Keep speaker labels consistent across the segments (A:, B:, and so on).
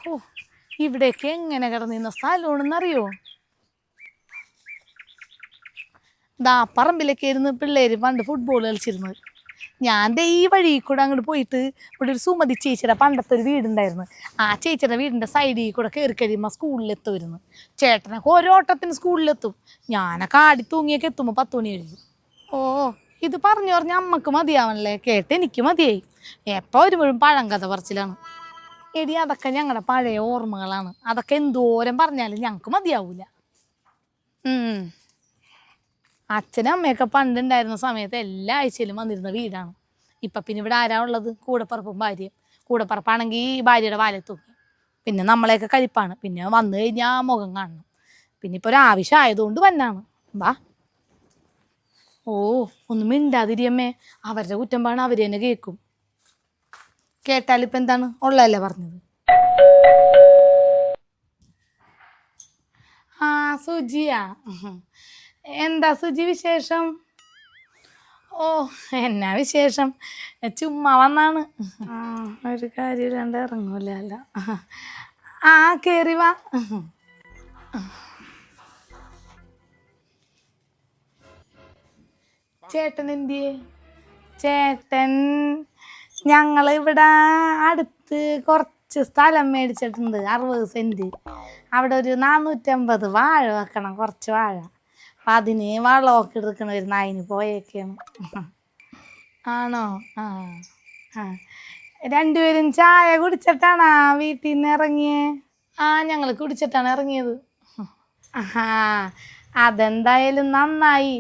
A: ഓ ഇവിടേക്ക് എങ്ങനെ കിടന്നിരുന്ന സ്ഥലമാണെന്നറിയോ? ദാ പറമ്പിലൊക്കെ ഇരുന്ന് പിള്ളേര് പണ്ട് ഫുട്ബോൾ കളിച്ചിരുന്നത്. ഞാൻ ദേ ഈ വഴി കൂടെ അങ്ങോട്ട് പോയിട്ട് ഇവിടെ ഒരു സുമതി ചേച്ചിയുടെ പണ്ടത്തെ ഒരു വീടുണ്ടായിരുന്നു. ആ ചേച്ചിയുടെ വീടിൻ്റെ സൈഡിൽ കൂടെ കയറി കഴിയുമ്പോൾ സ്കൂളിലെത്തുമായിരുന്നു. ചേട്ടനൊക്കെ ഓരോ ഓട്ടത്തിന് സ്കൂളിലെത്തും. ഞാനൊക്കെ ആടി തൂങ്ങിയൊക്കെ എത്തുമ്പോൾ 10 മണി കഴിയും. ഓ ഇത് പറഞ്ഞു പറഞ്ഞ അമ്മക്ക് മതിയാവണല്ലേ, കേട്ട് എനിക്ക് മതിയായി. എപ്പോൾ വരുമ്പോഴും പഴങ്കഥ പറച്ചിലാണ്. എടി അതൊക്കെ ഞങ്ങളുടെ പഴയ ഓർമ്മകളാണ്. അതൊക്കെ എന്തോരം പറഞ്ഞാലും ഞങ്ങൾക്ക് മതിയാവൂല. അച്ഛനും അമ്മയൊക്കെ പണ്ടുണ്ടായിരുന്ന സമയത്ത് എല്ലാ ആഴ്ചയിലും വന്നിരുന്ന വീടാണ്. ഇപ്പം പിന്നെ ഇവിടെ ആരാ ഉള്ളത്? കൂടെപ്പറപ്പും ഭാര്യയും. കൂടെപ്പറപ്പാണെങ്കിൽ ഭാര്യയുടെ വാലത്ത് തൂക്കി. പിന്നെ നമ്മളെയൊക്കെ കഴിപ്പാണ്. പിന്നെ വന്നു കഴിഞ്ഞാൽ മുഖം കാണണം. പിന്നെ ഇപ്പോൾ ഒരാവശ്യം ആയതുകൊണ്ട് വന്നാണ്. വാ. ഓ ഒന്നും മിണ്ടാതിരിയമ്മേ, അവരുടെ കുറ്റമ്പാണ് അവർ തന്നെ കേൾക്കും. കേട്ടാലിപ്പോൾ എന്താണ് ഉള്ളതല്ലേ പറഞ്ഞത്. ആ സുജിയാ, എന്താ സുജി വിശേഷം? ഓ എന്നാ വിശേഷം, ചുമ്മാ വന്നാണ്. ഒരു കാര്യമില്ലാണ്ട് ഇറങ്ങൂല അല്ല. ആ കേറി വാ. ചേട്ടൻ എന്തിയേ? ചേട്ടൻ ഞങ്ങളിവിടെ അടുത്ത് കുറച്ച് സ്ഥലം മേടിച്ചിട്ടുണ്ട്, 60 സെൻറ്റ്. അവിടെ ഒരു 450 വാഴ വെക്കണം, കുറച്ച് വാഴ. അപ്പം അതിന് വളമൊക്കെ എടുക്കണം, ഒരു നായിന് പോയേക്കാണ്. ആണോ? ആ ആ രണ്ടുപേരും ചായ കുടിച്ചിട്ടാണോ വീട്ടിൽ നിന്ന് ഇറങ്ങിയേ? ആ ഞങ്ങൾ കുടിച്ചിട്ടാണ് ഇറങ്ങിയത്. ആ അതെന്തായാലും നന്നായി.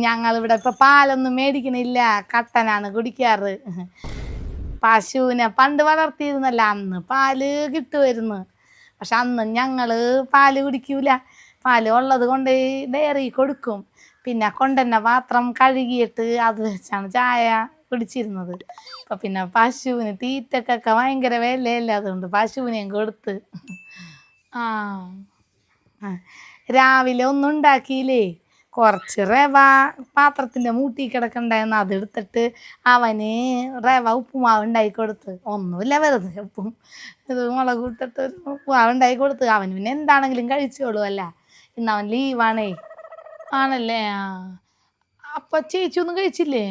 A: ഞങ്ങളിവിടെ ഇപ്പം പാലൊന്നും മേടിക്കണില്ല, കട്ടനാണ് കുടിക്കാറ്. പശുവിനെ പണ്ട് വളർത്തിയിരുന്നല്ല, അന്ന് പാല് കിട്ടുമായിരുന്നു. പക്ഷെ അന്ന് ഞങ്ങൾ പാല് കുടിക്കൂല. പാല് ഉള്ളത് കൊണ്ട് ഡയറി കൊടുക്കും. പിന്നെ കൊണ്ടുവന്ന പാത്രം കഴുകിയിട്ട് അത് വെച്ചാണ് ചായ കുടിച്ചിരുന്നത്. അപ്പം പിന്നെ പശുവിന് തീറ്റക്കൊക്കെ ഭയങ്കര വിലയല്ലേ, അതുകൊണ്ട് പശുവിനെയും കൊടുത്ത്. ആ രാവിലെ ഒന്നും ഉണ്ടാക്കിയില്ലേ, കുറച്ച് റവ പാത്രത്തിൻ്റെ മൂട്ടി കിടക്കണ്ടായിരുന്നു, അതെടുത്തിട്ട് അവന് റവ ഉപ്പുമാവ് ഉണ്ടാക്കി കൊടുത്ത്. ഒന്നുമില്ല, വെറുതെ ഉപ്പും ഇത് മുളക് ഇട്ടിട്ട് ഒരു ഉപ്പുമാവ് ഉണ്ടാക്കി കൊടുത്ത്. അവന് പിന്നെ എന്താണെങ്കിലും കഴിച്ചോളൂ അല്ല, ഇന്ന് അവൻ ലീവാണേ. ആണല്ലേ? ആ അപ്പം ചേച്ചി ഒന്നും കഴിച്ചില്ലേ?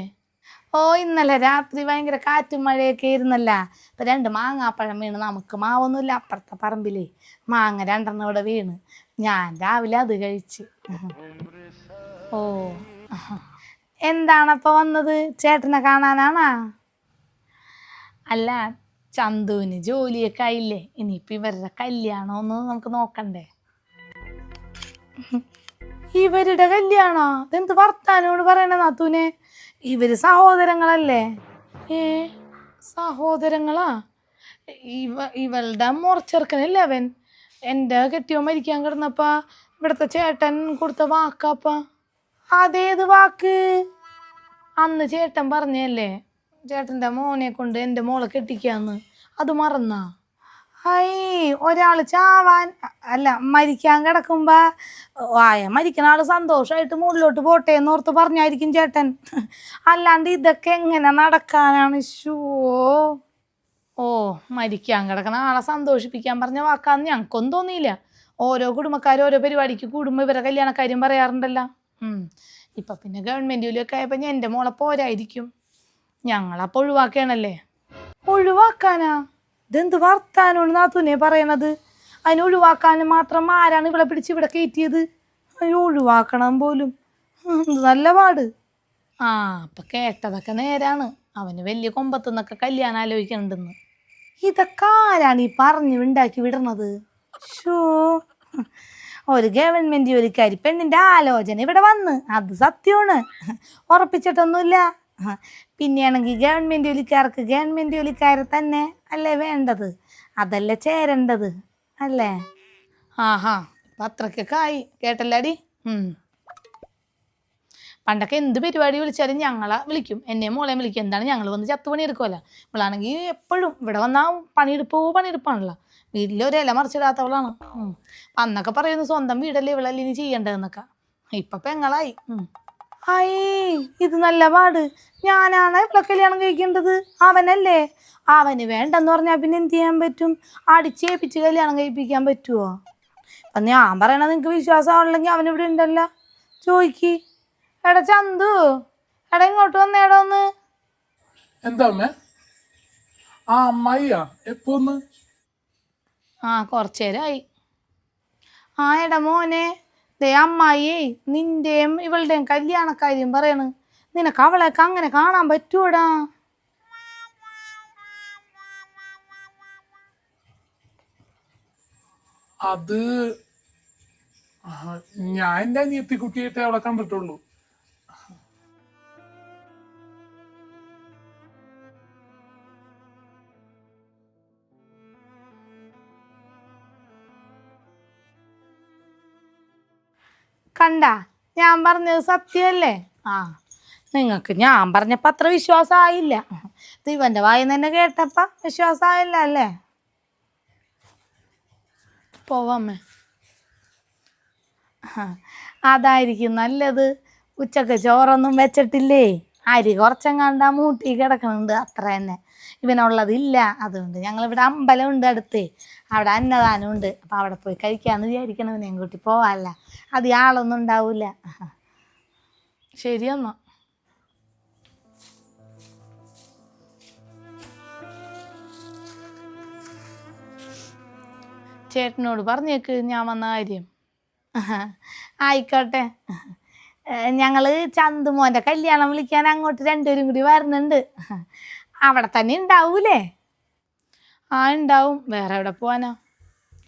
A: ഓ ഇന്നലെ രാത്രി ഭയങ്കര കാറ്റും മഴയൊക്കെ ആയിരുന്നല്ല. ഇപ്പം 2 മാങ്ങാപ്പഴം വീണ്. നമുക്ക് മാവൊന്നുമില്ല, അപ്പുറത്തെ പറമ്പിലേ മാങ്ങ 2 ഇവിടെ വീണ്. ഞാൻ രാവിലെ അത് കഴിച്ച്. ഓ എന്താണപ്പോൾ വന്നത്? ചേട്ടനെ കാണാനാണാ? അല്ല, ചന്തുവിന് ജോലിയൊക്കെ ആയില്ലേ, ഇനിയിപ്പോൾ ഇവരുടെ കല്യാണമൊന്ന് നമുക്ക് നോക്കണ്ടേ? ഇവരുടെ കല്യാണോ? ഇതെന്ത് വർത്താനോട് പറയണ നാത്തൂനെ? ഇവര് സഹോദരങ്ങളല്ലേ? ഏ സഹോദരങ്ങളാ? ഇവളുടെ മുറച്ചെറുക്കനല്ലേ അവൻ? എൻ്റെ കെട്ടിയോ മരിക്കാൻ കിടന്നപ്പാ ഇവിടുത്തെ ചേട്ടൻ കൊടുത്ത വാക്കാപ്പ. അതേത് വാക്ക്? അന്ന് ചേട്ടൻ പറഞ്ഞല്ലേ, ചേട്ടൻ്റെ മോനെ കൊണ്ട് എൻ്റെ മോളെ കെട്ടിക്കാന്ന്. അത് മറന്നാ? ഹൈ, ഒരാൾ ചാവാൻ അല്ല മരിക്കാൻ കിടക്കുമ്പോ മരിക്കുന്ന ആള് സന്തോഷമായിട്ട് മുകളിലോട്ട് പോട്ടെ എന്നോർത്ത് പറഞ്ഞായിരിക്കും ചേട്ടൻ. അല്ലാണ്ട് ഇതൊക്കെ എങ്ങനെ നടക്കാനാണ്? ഷോ. ഓ മരിക്കാൻ കിടക്കണ ആളെ സന്തോഷിപ്പിക്കാൻ പറഞ്ഞ വാക്കാന്ന് ഞങ്ങൾക്കൊന്നും തോന്നിയില്ല. ഓരോ കുടുംബക്കാരും ഓരോ പരിപാടിക്ക് കൂടുമ്പോൾ ഇവരെ കല്യാണക്കാര്യം പറയാറുണ്ടല്ലോ. ഇപ്പം പിന്നെ ഗവൺമെൻറ് ജോലിയൊക്കെ ആയപ്പോൾ ഞാൻ എൻ്റെ മോളെ പോരായിരിക്കും. ഞങ്ങളപ്പോൾ ഒഴിവാക്കുകയാണല്ലേ. ഒഴിവാക്കാനാ? ഇതെന്ത് വർത്താനമാണ് നാത്തൂനെ പറയണത്? അതിന് ഒഴിവാക്കാൻ മാത്രം ആരാണ് ഇവിടെ പിടിച്ച് ഇവിടെ കയറ്റിയത്? അതിന് ഒഴിവാക്കണം പോലും. നല്ല പാട്. ആ അപ്പം കേട്ടതൊക്കെ നേരാണ്, അവന് വലിയ കൊമ്പത്തുനിന്നൊക്കെ കല്യാണം ആലോചിക്കണ്ടെന്ന്. ഇതൊക്കെ ആരാണ് ഈ പറഞ്ഞു ഉണ്ടാക്കി വിടണത്? ഷോ, ഒരു ഗവൺമെൻറ് ജോലിക്കാരി പെണ്ണിൻ്റെ ആലോചന ഇവിടെ വന്ന്, അത് സത്യമാണ്, ഉറപ്പിച്ചിട്ടൊന്നുമില്ല. പിന്നെയാണെങ്കിൽ ഗവൺമെൻറ് ജോലിക്കാർക്ക് ഗവൺമെൻറ് ജോലിക്കാരെ തന്നെ അല്ലേ വേണ്ടത്, അതല്ലേ ചേരേണ്ടത് അല്ലേ? ആഹാ അത്രയ്ക്കൊക്കെ ആയി കേട്ടല്ലാടി. പണ്ടൊക്കെ എന്ത് പരിപാടി വിളിച്ചാലും ഞങ്ങളെ വിളിക്കും, എന്നെ മോളെ വിളിക്കും. എന്താണ് ഞങ്ങൾ വന്ന് ചത്ത് പണിയെടുക്കുമല്ലോ. ഇവളാണെങ്കിൽ എപ്പോഴും ഇവിടെ വന്നാൽ പണിയെടുപ്പാണല്ലോ. വീട്ടിലൊരു ഇല മറിച്ചിടാത്തവളാണ്. അന്നൊക്കെ പറയുന്നു സ്വന്തം വീടല്ലേ ഇവളല്ലേ ഇനി ചെയ്യേണ്ടതെന്നൊക്കെ. ഇപ്പം പെങ്ങളായി. അയ്യേ, ഇത് നല്ല പാട്. ഞാനാണ് ഇപ്പോൾ കല്യാണം കഴിക്കേണ്ടത്, അവനല്ലേ? അവന് വേണ്ടെന്ന് പറഞ്ഞാൽ പിന്നെ എന്ത് ചെയ്യാൻ പറ്റും? അടിച്ചേപ്പിച്ച് കല്യാണം കഴിപ്പിക്കാൻ പറ്റുമോ? അപ്പം ഞാൻ പറയണത് നിങ്ങൾക്ക് വിശ്വാസമാണല്ലെങ്കിൽ അവനിവിടെ ഉണ്ടല്ലോ, ചോദിക്ക്. എടാ ചന്തു, എടാ ഇങ്ങോട്ട് വന്നേടാ ഒന്ന്.
B: എന്താ അമ്മേ? ആ അമ്മായിയാ? എപ്പോന്ന്?
A: കുറച്ചു നേരമായി. എടാ മോനെ, ദേ അമ്മായിയേ നിന്റെയും ഇവളുടെയും കല്യാണക്കാര്യം പറയണ്. നിനക്ക് അവളെയൊക്കെ അങ്ങനെ കാണാൻ പറ്റൂടാ?
B: അത് ഞാൻ എന്റെ അനിയത്തിക്കുട്ടിയായിട്ട് അവളെ കണ്ടിട്ടുള്ളൂ.
A: കണ്ട, ഞാൻ പറഞ്ഞത് സത്യമല്ലേ? നിങ്ങൾക്ക് ഞാൻ പറഞ്ഞപ്പോൾ അത്ര വിശ്വാസമായില്ല. ഇവന്റെ വായിന്ന് തന്നെ കേട്ടപ്പ വിശ്വാസമായില്ല അല്ലേ? പോവാമ്മേ. അതായിരിക്കും നല്ലത്. ഉച്ചക്ക് ചോറൊന്നും വെച്ചിട്ടില്ലേ? അരി കുറച്ചെങ്ങാണ്ടാ മൂട്ടി കിടക്കണുണ്ട്, അത്ര തന്നെ. ഇവനുള്ളതില്ല. അതുകൊണ്ട് ഞങ്ങളിവിടെ അമ്പലമുണ്ട് അടുത്ത്, അവിടെ അന്നദാനമുണ്ട്. അപ്പം അവിടെ പോയി കഴിക്കാമെന്ന് വിചാരിക്കണം. ഇവനെയും കൂട്ടി പോവാല്ല, അത് ആളൊന്നും ഉണ്ടാവില്ല. ശരിയെന്നാ. ചേട്ടനോട് പറഞ്ഞേക്ക് ഞാൻ വന്ന കാര്യം. ആയിക്കോട്ടെ. ഞങ്ങള് ചന്തുമോൻ്റെ കല്യാണം വിളിക്കാൻ അങ്ങോട്ട് രണ്ടുപേരും കൂടി വരുന്നുണ്ട്. അവിടെ തന്നെ ഉണ്ടാവൂലേ? ഉണ്ടാവും. വേറെ എവിടെ പോവാനാ?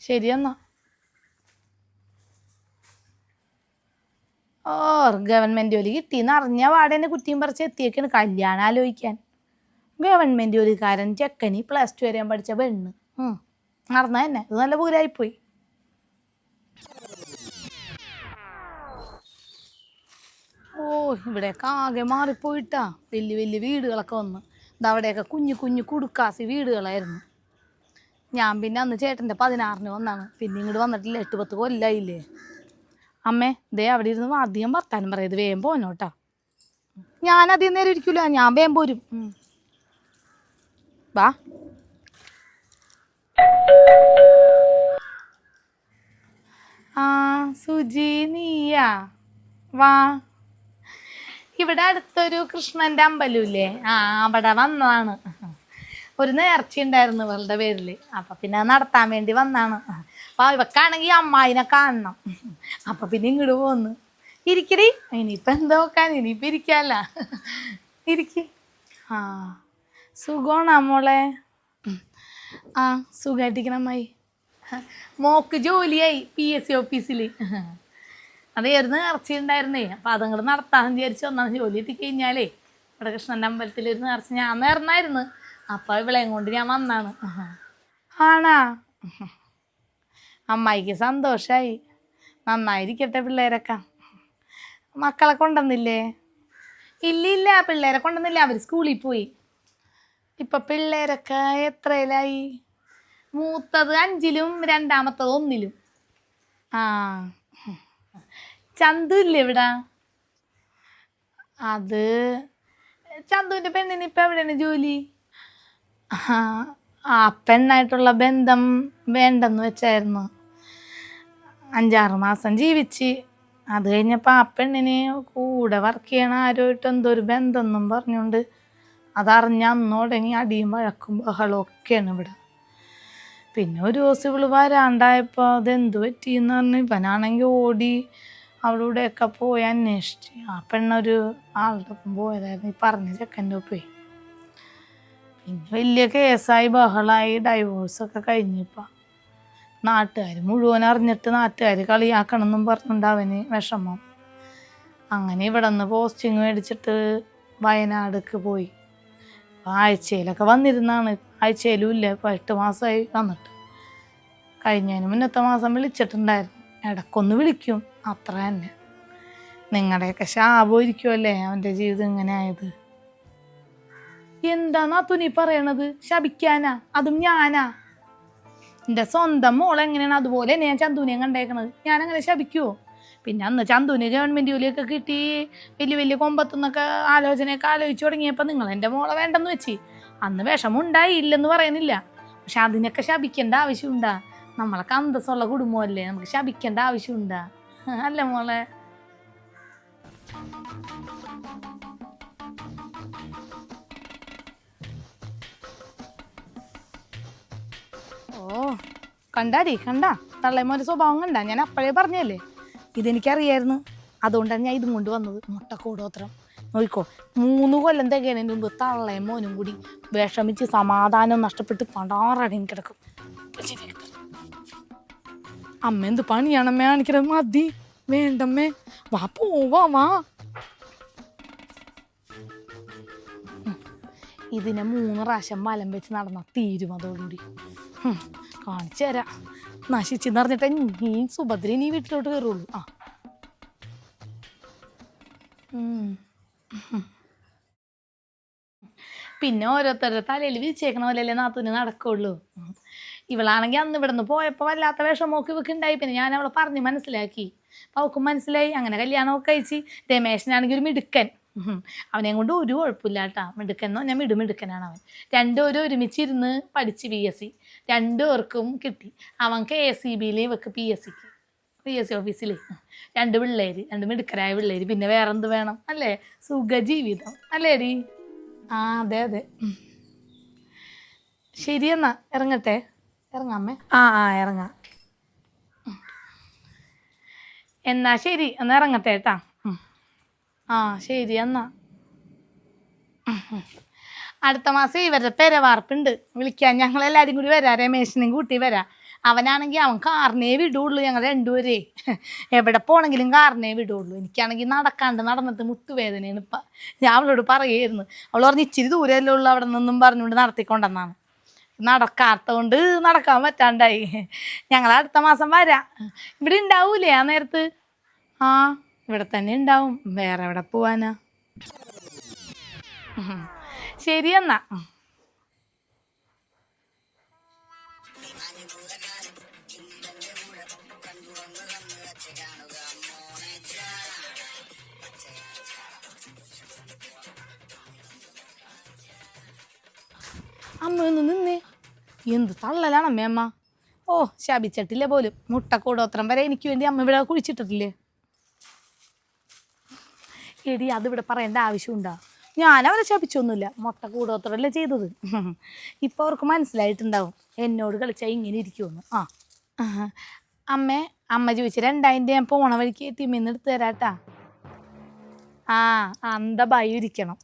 A: ശരിയെന്നാ. ഗവൺമെൻറ് ജോലി കിട്ടിയെന്ന് അറിഞ്ഞ പാടെന്നെ കുറ്റിയും പറിച്ച് എത്തിയേക്കാണ് കല്യാണം ആലോചിക്കാൻ. ഗവൺമെൻറ് ജോലിക്കാരൻ ചെക്കനി +2 വരെ പഠിച്ച പെണ്ണ്. നടന്ന തന്നെ ഇത് നല്ല പൂരായിപ്പോയി. ഇവിടെയൊക്കെ ആകെ മാറിപ്പോയിട്ടാ. വലിയ വലിയ വീടുകളൊക്കെ വന്ന്. ഇതവിടെയൊക്കെ കുഞ്ഞു കുഞ്ഞു കുടുക്കാസി വീടുകളായിരുന്നു. ഞാൻ പിന്നെ അന്ന് ചേട്ടൻ്റെ 16-ന് വന്നാണ്. പിന്നെ ഇങ്ങോട്ട് വന്നിട്ടില്ല. 8-10 കൊല്ലായില്ലേ. അമ്മേ, ദേ അവിടെ ഇരുന്ന് അധികം വർത്താനം പറയത്, വേഗം പോനോട്ടാ. ഞാൻ അധികം നേരം ഇരിക്കൂല, ഞാൻ വേഗം പോരും. വാ. സുജി, നീയാ? വാ. ഇവിടെ അടുത്തൊരു കൃഷ്ണൻ്റെ അമ്പലമില്ലേ, അവിടെ വന്നതാണ്. ഒരു നേർച്ച ഉണ്ടായിരുന്നു ഇവളുടെ പേരിൽ. അപ്പം പിന്നെ നടത്താൻ വേണ്ടി വന്നാണ്. അപ്പം ഇവക്കാണെങ്കിൽ അമ്മായിനെ കാണണം. അപ്പം പിന്നെ ഇങ്ങോട്ട് പോന്ന്. ഇരിക്കടി. ഇനിയിപ്പോൾ എന്താ നോക്കാൻ, ഇനിയിപ്പോൾ ഇരിക്കാല്ല. ഇരിക്ക്. സുഖമാണോ മോളെ? സുഖമായിട്ടിരിക്കണം അമ്മായി. മോക്ക് ജോലിയായി PSC ഓഫീസിൽ. അതായിരുന്നു നേർച്ച ഉണ്ടായിരുന്നേ. അപ്പം അതങ്ങോട്ട് നടത്താമെന്ന് വിചാരിച്ച് ഒന്നാണ്. ജോലി എത്തിക്കഴിഞ്ഞാലേ ഇവിടെ കൃഷ്ണൻ്റെ അമ്പലത്തിൽ ഒരു നേർച്ച ഞാൻ നേർന്നായിരുന്നു. അപ്പം ഇവളെയും കൊണ്ട് ഞാൻ വന്നാണ്. ആണാ? അമ്മായിക്ക് സന്തോഷമായി. നന്നായിരിക്കട്ടെ പിള്ളേരൊക്കെ. മക്കളെ കൊണ്ടുവന്നില്ലേ? ഇല്ല, പിള്ളേരെ കൊണ്ടുവന്നില്ല. അവർ സ്കൂളിൽ പോയി. ഇപ്പം പിള്ളേരൊക്കെ എത്രയിലായി? മൂത്തത് 5-ലും രണ്ടാമത്തത് 1-ലും. ചന്തു ഇല്ലേ ഇവിടെ? അത് ചന്തുവിൻ്റെ പെണ്ണിന് ഇപ്പം എവിടെയാണ് ജോലി? പെണ്ണായിട്ടുള്ള ബന്ധം വേണ്ടെന്ന് വെച്ചായിരുന്നു. 5-6 മാസം ജീവിച്ച്. അത് കഴിഞ്ഞപ്പോൾ പെണ്ണിന് കൂടെ വർക്ക് ചെയ്യണ ആരുമായിട്ട് എന്തോ ഒരു ബന്ധം എന്നും പറഞ്ഞുകൊണ്ട് അതറിഞ്ഞ അന്ന് തുടങ്ങി അടിയും വഴക്കും ബഹളവും ഒക്കെയാണ് ഇവിടെ. പിന്നെ ഒരു ദിവസം ഇവള് വരാണ്ടായപ്പോൾ അതെന്ത് പറ്റിയെന്ന് പറഞ്ഞ് ഇവനാണെങ്കിൽ ഓടി അവിടെ ഇവിടെയൊക്കെ പോയി അന്വേഷിച്ച്. പെണ്ണൊരു ആളുടെ ഒപ്പം പോയതായിരുന്നു, ഈ പറഞ്ഞ ചെക്കൻ്റെ ഒപ്പേ. പിന്നെ വലിയ കേസായി, ബഹളായി, ഡൈവോഴ്സൊക്കെ കഴിഞ്ഞിപ്പോൾ. നാട്ടുകാർ മുഴുവൻ അറിഞ്ഞിട്ട് നാട്ടുകാർ കളിയാക്കണമെന്നും പറഞ്ഞുകൊണ്ട് അവന് വിഷമം. അങ്ങനെ ഇവിടെ നിന്ന് പോസ്റ്റിങ് മേടിച്ചിട്ട് വയനാടേക്ക് പോയി. ആഴ്ചയിലൊക്കെ വന്നിരുന്നാണ്. ആഴ്ചയിലും ഇല്ല, ഇപ്പോൾ 8 മാസമായി വന്നിട്ട്. കഴിഞ്ഞതിന് മുന്നത്തെ മാസം വിളിച്ചിട്ടുണ്ടായിരുന്നു. ഇടയ്ക്കൊന്ന് വിളിക്കും, അത്ര തന്നെ. നിങ്ങളുടെയൊക്കെ ശാപം ഇരിക്കുമല്ലേ അവൻ്റെ ജീവിതം ഇങ്ങനെ ആയത്. എന്താന്നാ തുനി പറയണത്? ശപിക്കാനാ? അതും ഞാനാ? എൻ്റെ സ്വന്തം മോളെങ്ങനെയാണ് അതുപോലെ തന്നെ ഞാൻ ചന്തുവിനെയും കണ്ടേക്കണത്. ഞാനങ്ങനെ ശപിക്കുമോ? പിന്നെ അന്ന് ചന്തുവിന് ഗവൺമെൻറ് ജോലിയൊക്കെ കിട്ടി വലിയ വലിയ കൊമ്പത്തുനിന്നൊക്കെ ആലോചനയൊക്കെ ആലോചിച്ച് തുടങ്ങിയപ്പോൾ നിങ്ങൾ എൻ്റെ മോളെ വേണ്ടെന്ന് വെച്ച്. അന്ന് വിഷമമുണ്ടായി ഇല്ലെന്ന് പറയുന്നില്ല, പക്ഷെ അതിനൊക്കെ ശപിക്കേണ്ട ആവശ്യമുണ്ടാ? നമ്മളൊക്കെ അന്തസ്സുള്ള കുടുംബമല്ലേ, നമുക്ക് ശപിക്കേണ്ട ആവശ്യമുണ്ടാ? അല്ല മോളെ? ഓ കണ്ടാടി, കണ്ടാ തള്ളേമോൻ്റെ സ്വഭാവം കണ്ടാ? ഞാൻ അപ്പോഴേ പറഞ്ഞല്ലേ, ഇതെനിക്കറിയായിരുന്നു. അതുകൊണ്ടാണ് ഞാൻ ഇതും കൊണ്ട് വന്നത്. മുട്ടക്കൂടോത്രം നോക്കിക്കോ, 3 കൊല്ലം തികയതിന് മുമ്പ് തള്ളയും മോനും കൂടി വിഷമിച്ച് സമാധാനം നഷ്ടപ്പെട്ട് പണ്ടാറടങ്ങി കിടക്കും. അമ്മ എന്ത് പണിയാണമ്മേ കാണിക്കണത്? മതി, വേണ്ടമ്മേ, വാ പോവാ വാ. ഇതിനെ 3 പ്രാവശ്യം വലം വെച്ച് നടന്ന തീരും അതോടുകൂടി. കാണിച്ചു തരാം. നശിച്ചെന്ന് പറഞ്ഞിട്ട് നീ സുഭദ്ര നീ വീട്ടിലോട്ട് കയറുള്ളൂ. ആ പിന്നെ ഓരോരുത്തരുടെ തലയിൽ വിരിച്ചേക്കണ പോലെയല്ലേ നാത്തൂന് നടക്കുള്ളൂ. ഇവളാണെങ്കിൽ അന്ന് ഇവിടെ നിന്ന് പോയപ്പോൾ വല്ലാത്ത വിഷമമൊക്കെ ഇവക്ക് ഉണ്ടായി. പിന്നെ ഞാൻ അവളെ പറഞ്ഞ് മനസ്സിലാക്കി, അവൾക്കും മനസ്സിലായി. അങ്ങനെ കല്യാണമൊക്കെ കഴിച്ച്. രമേശനാണെങ്കിൽ ഒരു മിടുക്കൻ, അവനെയും കൊണ്ട് ഒരു കുഴപ്പമില്ല കേട്ടാ. മിടുക്കൻ എന്ന് പറഞ്ഞാൽ മിടുക്കനാണ് അവൻ. രണ്ടുപേരും ഒരുമിച്ചിരുന്ന് പഠിച്ച് PSC, 2 പേർക്കും കിട്ടി. അവൻ KSEBയിൽ, ഇവക്ക് PSC ഓഫീസിൽ. 2 പിള്ളേര്, 2 മിടുക്കരായ പിള്ളേര്. പിന്നെ വേറെന്ത് വേണം അല്ലേ? സുഖ ജീവിതം അല്ലേടി? ആ അതെ അതെ. ശരി എന്നാ ഇറങ്ങട്ടെ. ഇറങ്ങാമേ? ആ ഇറങ്ങാം. എന്നാ ശരി, എന്നാ ഇറങ്ങട്ടെ കേട്ടാ. ആ ശരി എന്നാ. അടുത്ത മാസം ഇവരുടെ പെരവാർപ്പുണ്ട്, വിളിക്കാൻ ഞങ്ങളെല്ലാവരും കൂടി വരാം. രമേശനെയും കൂട്ടി വരാം. അവനാണെങ്കിൽ അവൻ കാറിനേ വിടുള്ളൂ. ഞങ്ങൾ 2 പേരേ എവിടെ പോണെങ്കിലും കാറിനേ വിടുള്ളൂ. എനിക്കാണെങ്കിൽ നടന്നിട്ട് മുട്ടുവേദനയാണ് ഇപ്പം. ഞാൻ അവളോട് പറയുമായിരുന്നു. അവൾ പറഞ്ഞ് ഇച്ചിരി ദൂരമല്ലേ ഉള്ളൂ അവിടെ നിന്നും പറഞ്ഞുകൊണ്ട് നടത്തിക്കൊണ്ടെന്നാണ്. നടക്കാത്തതുകൊണ്ട് നടക്കാൻ പറ്റാണ്ടായി. ഞങ്ങൾ അടുത്ത മാസം വരാം. ഇവിടെ ഉണ്ടാവൂലേ ആ നേരത്ത്? ആ ഇവിടെ തന്നെ ഉണ്ടാവും, വേറെ എവിടെ പോവാനാ? ശരി എന്നാ. അമ്മ ഒന്ന് നിന്നേ, എന്ത് തള്ളലാണ് അമ്മ. ഓ ശപിച്ചിട്ടില്ല പോലും. മുട്ടക്കൂടോത്രം വരെ എനിക്ക് വേണ്ടി അമ്മ ഇവിടെ കുഴിച്ചിട്ടിട്ടില്ലേ? എടി അതിവിടെ പറയേണ്ട ആവശ്യമുണ്ടാ? ഞാനവരെ ശപിച്ചൊന്നുമില്ല, മുട്ടക്കൂടോത്രമല്ലേ ചെയ്തത്. ഇപ്പോൾ അവർക്ക് മനസ്സിലായിട്ടുണ്ടാവും എന്നോട് കളിച്ചാൽ ഇങ്ങനെ ഇരിക്കുമെന്ന്. അമ്മ ചോദിച്ചു 2000 ഞാൻ പോണ വഴിക്ക് ATM എടുത്ത് തരാട്ടാ. അന്ത ഭയം ഇരിക്കണം.